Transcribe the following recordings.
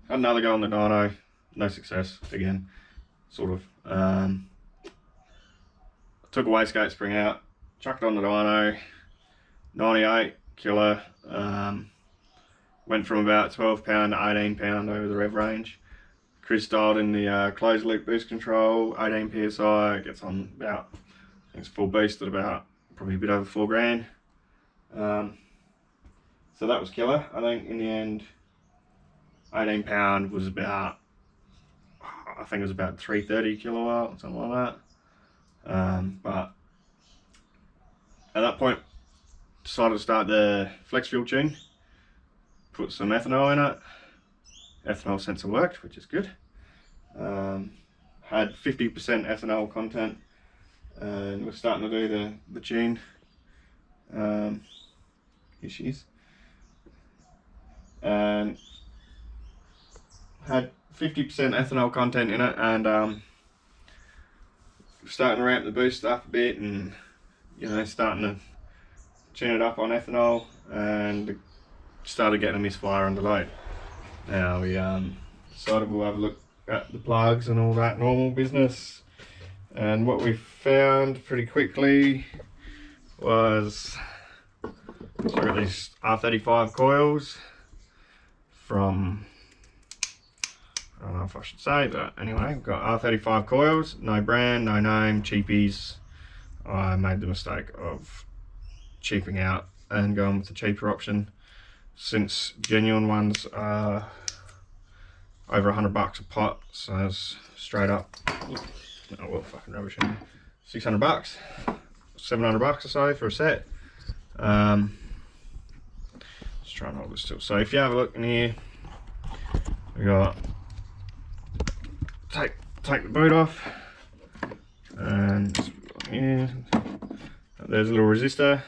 Had another go on the dyno, no success again, sort of. Took a wastegate spring out, chucked it on the dyno, 98 killer. Went from about 12 pound to 18 pound over the rev range. Chris dialed in the closed loop boost control, 18 psi. It gets on about, I think it's full boost at about probably a bit over 4 grand. So that was killer. I think in the end, 18 pound was about, I think it was about 330 kilowatt, something like that. But at that point, decided to start the flex fuel tune, put some ethanol in it. Ethanol sensor worked, which is good. Had 50% ethanol content, and we're starting to do the tune. Here she is. And had 50% ethanol content in it, and starting to ramp the boost up a bit, and you know, starting to tune it up on ethanol, and started getting a misfire under load. Now we decided we'll have a look at the plugs and all that normal business, and what we found pretty quickly was, so I got these R35 coils from, I don't know if I should say, but anyway, we've got R35 coils, no brand, no name, cheapies. I made the mistake of cheaping out and going with the cheaper option, since genuine ones are over $100 a pot, so it's straight up, oh well, fucking rubbish, 600 bucks, 700 bucks or so for a set. Just try and hold this still. So if you have a look in here, we got, take the boot off, and yeah, there's a little resistor,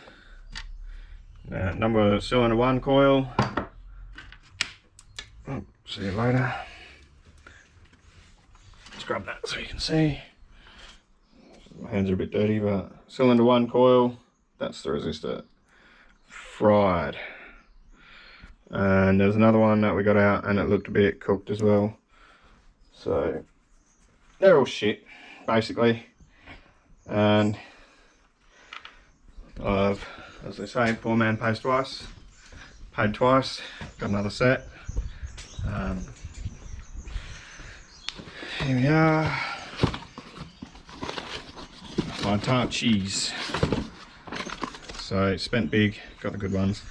number cylinder 1 coil. Oh, see you later. Let's grab that so you can see. My hands are a bit dirty, but cylinder 1 coil, that's the resistor. Fried. And there's another one that we got out, and it looked a bit cooked as well. So they're all shit, basically. And I've, as they say, poor man pays twice. Paid twice, got another set. Here we are. My tart cheese. So spent big, got the good ones,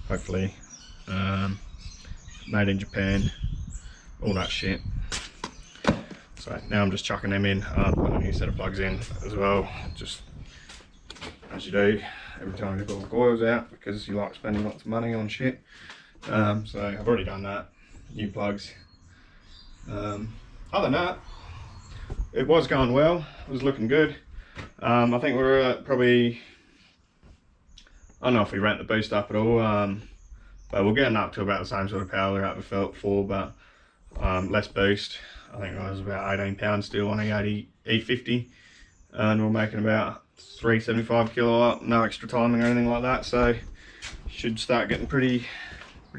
hopefully. Made in Japan, all that shit. So now I'm just chucking them in. Put a new set of plugs in as well, just as you do every time you pull the coils out, because you like spending lots of money on shit. So I've already done that. New plugs. Other than that, it was going well. It was looking good. I think we're at probably, I don't know if we ramped the boost up at all, but we're getting up to about the same sort of power we're at before, but less boost. I think I was about 18 pounds still on E80 E50, and we're making about 375 kilowatt, no extra timing or anything like that, so should start getting pretty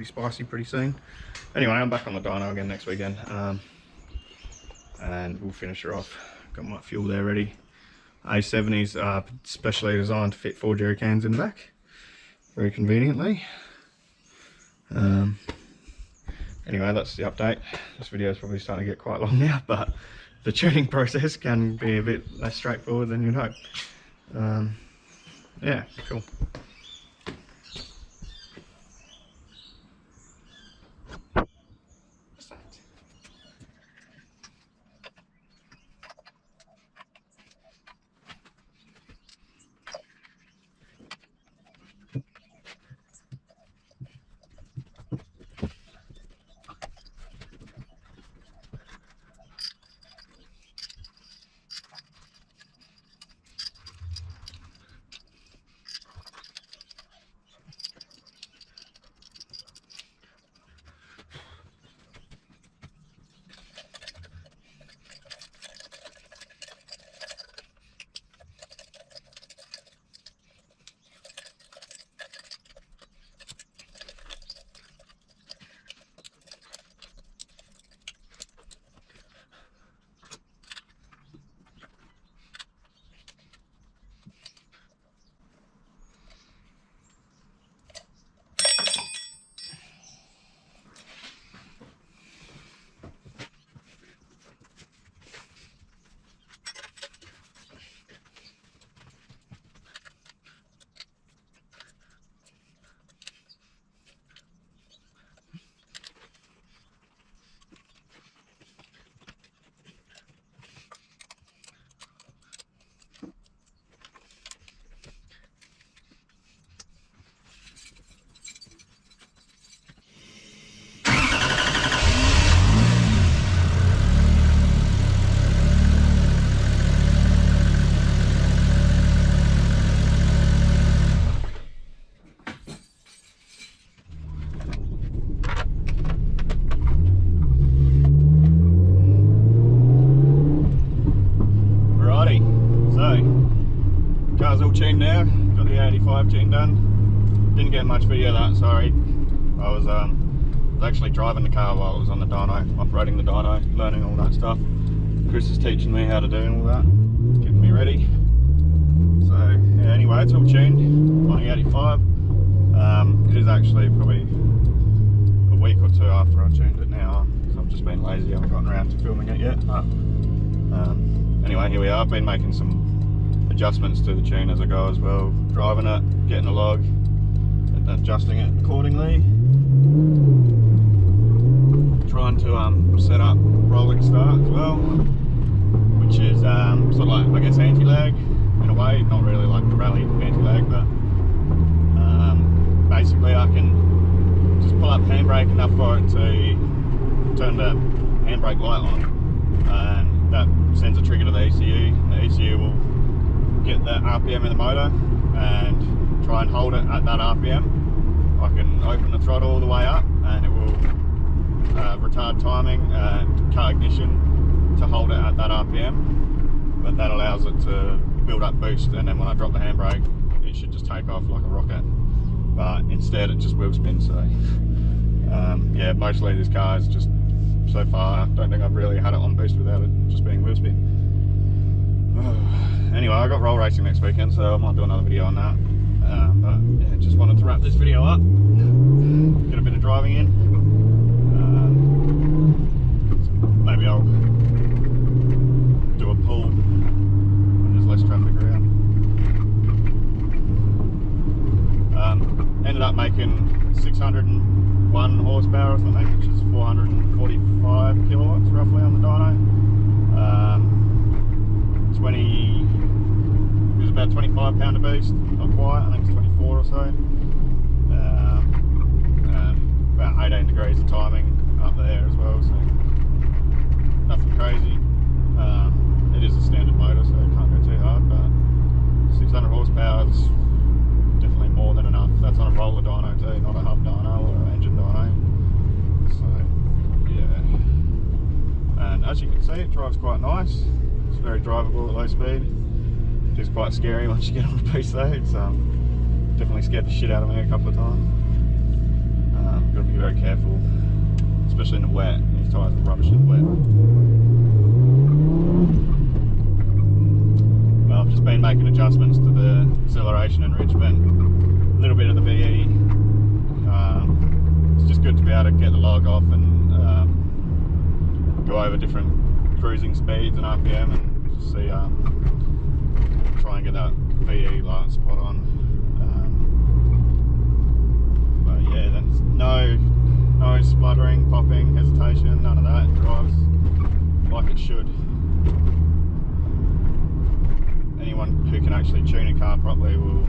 spicy pretty soon. Anyway, I'm back on the dyno again next weekend, and we'll finish her off. Got my fuel there ready. A70s are specially designed to fit 4 jerry cans in the back, very conveniently. Anyway, that's the update. This video is probably starting to get quite long now, but the tuning process can be a bit less straightforward than you'd hope. Yeah, cool. all tuned now. Got the A85 tune done. Didn't get much video of that, sorry. I was actually driving the car while I was on the dyno, operating the dyno, learning all that stuff. Chris is teaching me how to do all that, getting me ready. So yeah, anyway, it's all tuned on the 85. It is actually probably a week or two after I tuned it now, because I've just been lazy, I haven't gotten around to filming it yet. But anyway, here we are. I've been making some adjustments to the tune as I go as well, driving it, getting the log, and adjusting it accordingly. Trying to set up rolling start as well, which is sort of like, I guess, anti-lag in a way, not really like the rally anti-lag, but basically I can just pull up handbrake enough for it to turn the handbrake light on, and that sends a trigger to the ECU. The ECU will get the RPM in the motor and try and hold it at that RPM. I can open the throttle all the way up and it will retard timing and car ignition to hold it at that RPM, but that allows it to build up boost, and then when I drop the handbrake it should just take off like a rocket, but instead it just wheel spins. So yeah, mostly this car is just, so far I don't think I've really had it on boost without it just being wheel spin. Anyway, I got roll racing next weekend, so I might do another video on that. But yeah, just wanted to wrap this video up, get a bit of driving in. Maybe I'll do a pull when there's less traffic around. Ended up making 601 horsepower or something, which is 445 kilowatts roughly on the dyno. It was about 25 pound a boost, not quite, I think it's 24 or so. About 18 degrees of timing up there as well, so nothing crazy. It is a standard motor, so it can't go too hard, but 600 horsepower is definitely more than enough. That's on a roller dyno too, not a hub dyno or an engine dyno. So yeah, and as you can see, it drives quite nice. It's very drivable at low speed. It is quite scary once you get on the boost though. It's definitely scared the shit out of me a couple of times. Got to be very careful, especially in the wet. These tyres are rubbish in the wet. Well, I've just been making adjustments to the acceleration enrichment, a little bit of the VE. It's just good to be able to get the log off and go over different cruising speeds and RPM, and just see, try and get that VE light spot on. But yeah, that's no spluttering, popping, hesitation, none of that. It drives like it should. Anyone who can actually tune a car properly will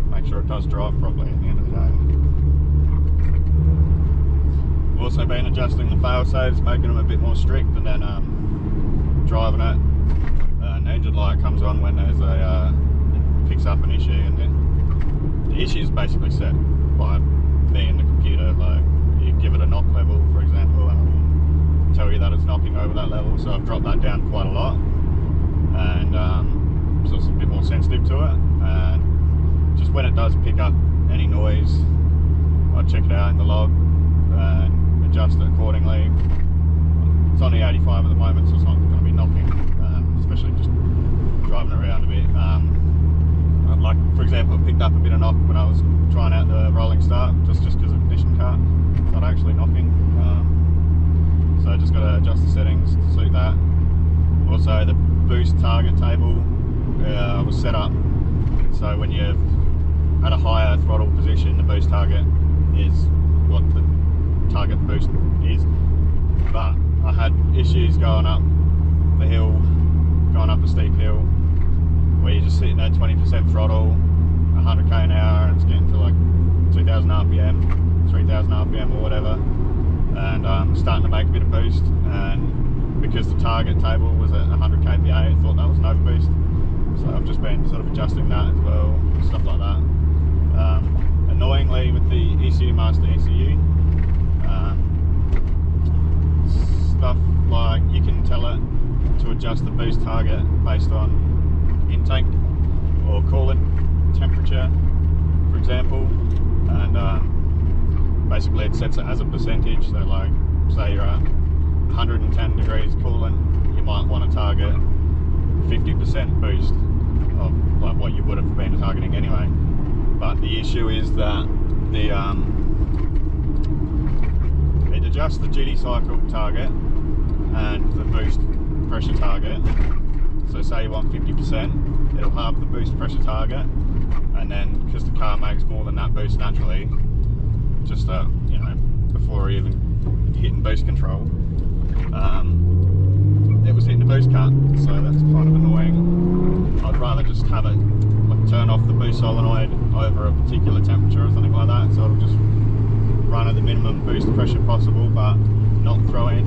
make sure it does drive properly at the end of the day. We've also been adjusting the fail safes, making them a bit more strict, and then driving it. An engine light comes on when there's it picks up an issue, and then the issue is basically set by me and the computer. Like, you give it a knock level, for example, and it will tell you that it's knocking over that level. So I've dropped that down quite a lot, and so it's a bit more sensitive to it. And just when it does pick up any noise, I check it out in the log and adjust it accordingly. It's on the 85 at the moment, so it's not going to be knocking, especially just driving around a bit. Like, for example, it picked up a bit of knock when I was trying out the rolling start, just because of ignition cut. It's not actually knocking. So I just got to adjust the settings to suit that. Also, the boost target table was set up so when you're at a higher throttle position, the boost target is what the target boost is. But I had issues going up the hill, going up a steep hill, where you're just sitting at 20% throttle, 100k an hour, and it's getting to like 2000 RPM, 3000 RPM or whatever, and starting to make a bit of boost. And because the target table was at 100 kPa, I thought that was an overboost. So I've just been sort of adjusting that as well, stuff like that. Annoyingly, with the ECU Master ECU, stuff like you can tell it to adjust the boost target based on intake or coolant temperature, for example, and basically it sets it as a percentage. So like, say you're at 110 degrees coolant, you might want to target 50% boost of like what you would have been targeting anyway. But the issue is that it adjusts the duty cycle target and the boost pressure target. So say you want 50%, it'll halve the boost pressure target, and then because the car makes more than that boost naturally, just you know, before even hitting boost control, it was hitting the boost cut, so that's kind of annoying. I'd rather just have it like turn off the boost solenoid over a particular temperature or something like that, so it'll just run at the minimum boost pressure possible, but not throw over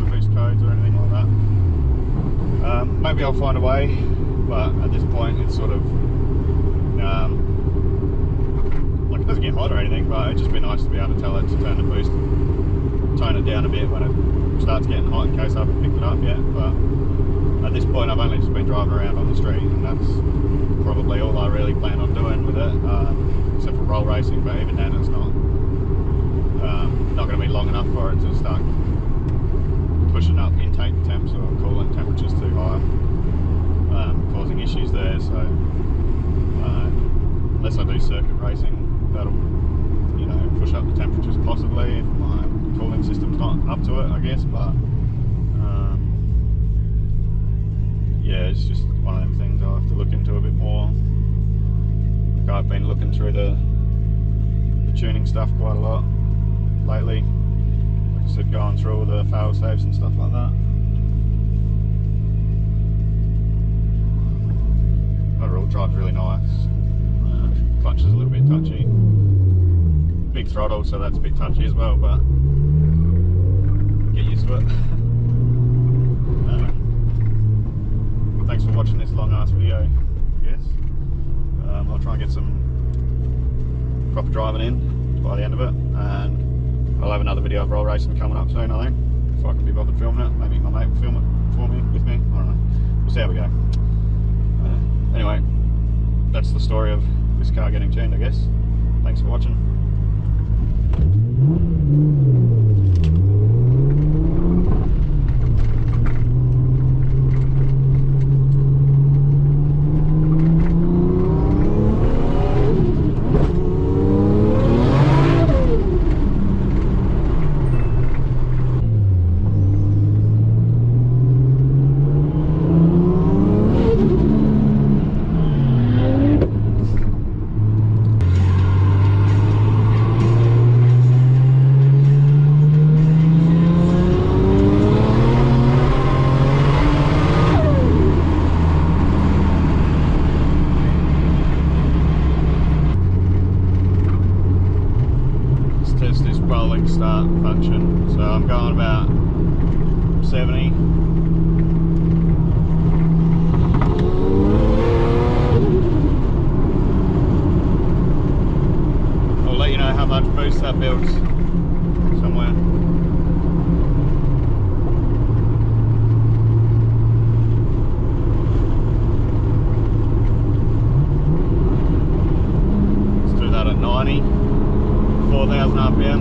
boost codes or anything like that. Maybe I'll find a way, but at this point it's sort of like, it doesn't get hot or anything, but it'd just be nice to be able to tell it to turn the boost, tone it down a bit when it starts getting hot, in case I haven't picked it up yet. But at this point I've only just been driving around on the street, and that's probably all I really plan on doing with it, except for roll racing. But even then, it's not going to be long enough for it to start pushing up intake temps or coolant temperatures too high, causing issues there. So unless I do circuit racing, that'll, you know, push up the temperatures possibly if my cooling system's not up to it, I guess. But yeah, it's just one of them things I'll have to look into a bit more. Like, I've been looking through the tuning stuff quite a lot lately. Like I said, going through all the fail safes and stuff like that. Overall, drive's really nice. Clutch is a little bit touchy. Big throttle, so that's a bit touchy as well, but get used to it. Thanks for watching this long ass video, I guess. I'll try and get some proper driving in by the end of it, and I'll have another video of roll racing coming up soon, I think, if I can be bothered filming it. Maybe my mate will film it for me, with me, I don't know. We'll see how we go. Anyway, that's the story of this car getting tuned, I guess. Thanks for watching. Rolling start function, so I'm going about 70. I'll let you know how much boost that builds somewhere. Let's do that at 90, 4,000 RPM.